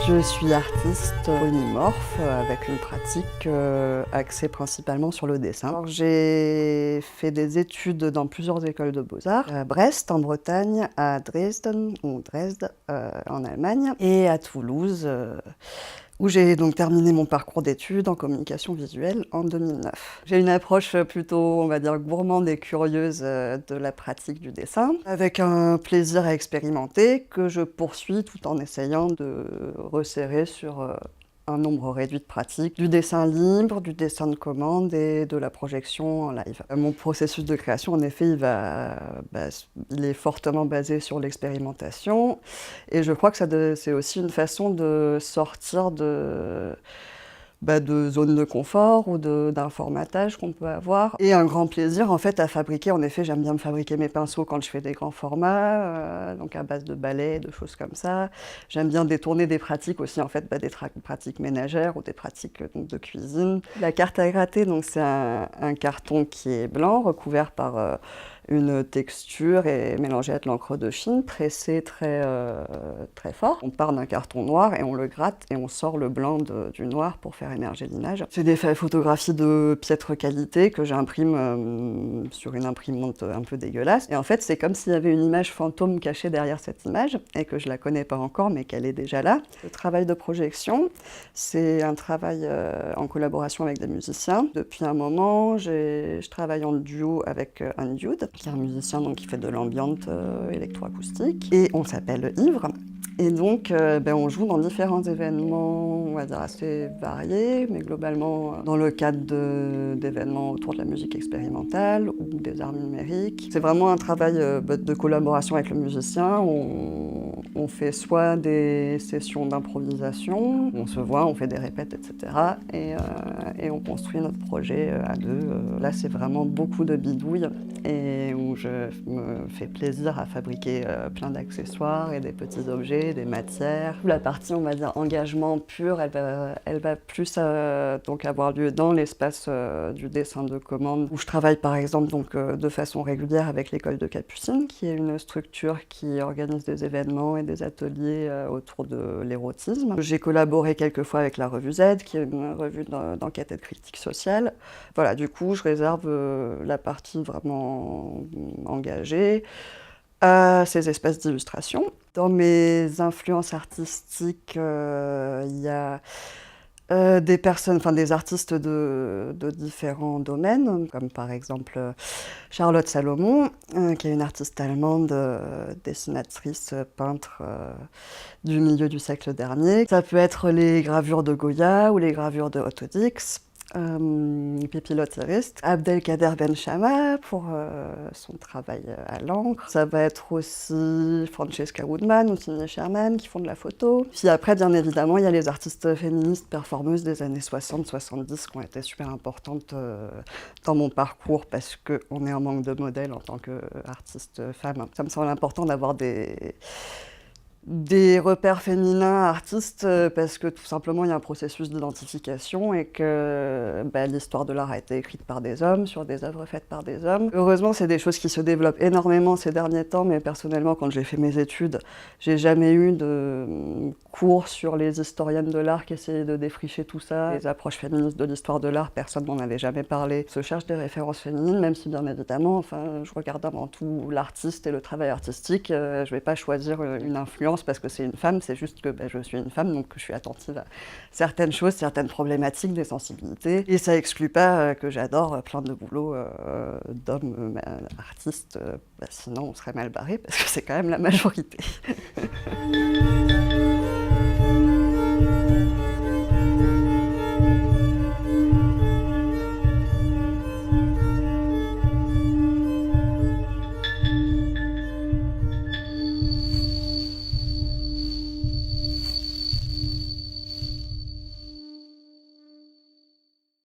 Je suis artiste polymorphe avec une pratique axée principalement sur le dessin. Alors, j'ai fait des études dans plusieurs écoles de beaux-arts, à Brest en Bretagne, à Dresden ou Dresde en Allemagne et à Toulouse où j'ai donc terminé mon parcours d'études en communication visuelle en 2009. J'ai une approche plutôt, on va dire, gourmande et curieuse de la pratique du dessin, avec un plaisir à expérimenter que je poursuis tout en essayant de resserrer sur un nombre réduit de pratiques, du dessin libre, du dessin de commande et de la projection en live. Mon processus de création, en effet, il est fortement basé sur l'expérimentation et je crois que c'est aussi une façon de sortir de zones de confort ou d'un formatage qu'on peut avoir. Et un grand plaisir en fait à fabriquer. En effet, j'aime bien me fabriquer mes pinceaux quand je fais des grands formats, donc à base de balais, de choses comme ça. J'aime bien détourner des pratiques aussi, en fait, des pratiques ménagères ou des pratiques donc, de cuisine. La carte à gratter, donc c'est un carton qui est blanc, recouvert par une texture et mélangé avec de l'encre de Chine, pressé très fort. On part d'un carton noir et on le gratte et on sort le blanc du noir pour faire émerger l'image. C'est des photographies de piètre qualité que j'imprime sur une imprimante un peu dégueulasse. Et en fait, c'est comme s'il y avait une image fantôme cachée derrière cette image et que je la connais pas encore, mais qu'elle est déjà là. Le travail de projection, c'est un travail en collaboration avec des musiciens. Depuis un moment, je travaille en duo avec un dude, qui est un musicien donc, qui fait de l'ambiante électroacoustique. Et on s'appelle Ivre. Et donc, on joue dans différents événements, on va dire assez variés, mais globalement dans le cadre d'événements autour de la musique expérimentale ou des arts numériques. C'est vraiment un travail de collaboration avec le musicien. On fait soit des sessions d'improvisation, on se voit, on fait des répètes, etc. Et on construit notre projet à deux. Là, c'est vraiment beaucoup de bidouilles et où je me fais plaisir à fabriquer plein d'accessoires et des petits objets, des matières. La partie, on va dire, engagement pur, elle va plus donc avoir lieu dans l'espace du dessin de commande, où je travaille par exemple donc, de façon régulière avec l'école de Capucine, qui est une structure qui organise des événements et des ateliers autour de l'érotisme. J'ai collaboré quelques fois avec la revue Z, qui est une revue d'enquête et de critique sociale. Voilà, du coup, je réserve la partie vraiment engagée à ces espaces d'illustration. Dans mes influences artistiques, il y a des personnes, enfin des artistes de différents domaines, comme par exemple Charlotte Salomon, qui est une artiste allemande, dessinatrice, peintre du milieu du siècle dernier. Ça peut être les gravures de Goya ou les gravures de Otto Dix. Pipilotiriste, Abdelkader Benchama pour son travail à l'encre. Ça va être aussi Francesca Woodman ou Cindy Sherman qui font de la photo. Puis après, bien évidemment, il y a les artistes féministes performeuses des années 60-70 qui ont été super importantes dans mon parcours parce qu'on est en manque de modèles en tant qu'artiste femme. Ça me semble important d'avoir des repères féminins artistes parce que tout simplement il y a un processus d'identification et que l'histoire de l'art a été écrite par des hommes sur des œuvres faites par des hommes. Heureusement, c'est des choses qui se développent énormément ces derniers temps, mais personnellement, quand j'ai fait mes études, j'ai jamais eu de cours sur les historiennes de l'art qui essayaient de défricher tout ça. Les approches féministes de l'histoire de l'art, personne n'en avait jamais parlé. Je cherche des références féminines, même si bien évidemment, enfin, je regarde avant tout l'artiste et le travail artistique. Je vais pas choisir une influence parce que c'est une femme, c'est juste que je suis une femme, donc que je suis attentive à certaines choses, certaines problématiques, des sensibilités. Et ça exclut pas que j'adore plein de boulots d'hommes artistes, sinon on serait mal barré parce que c'est quand même la majorité.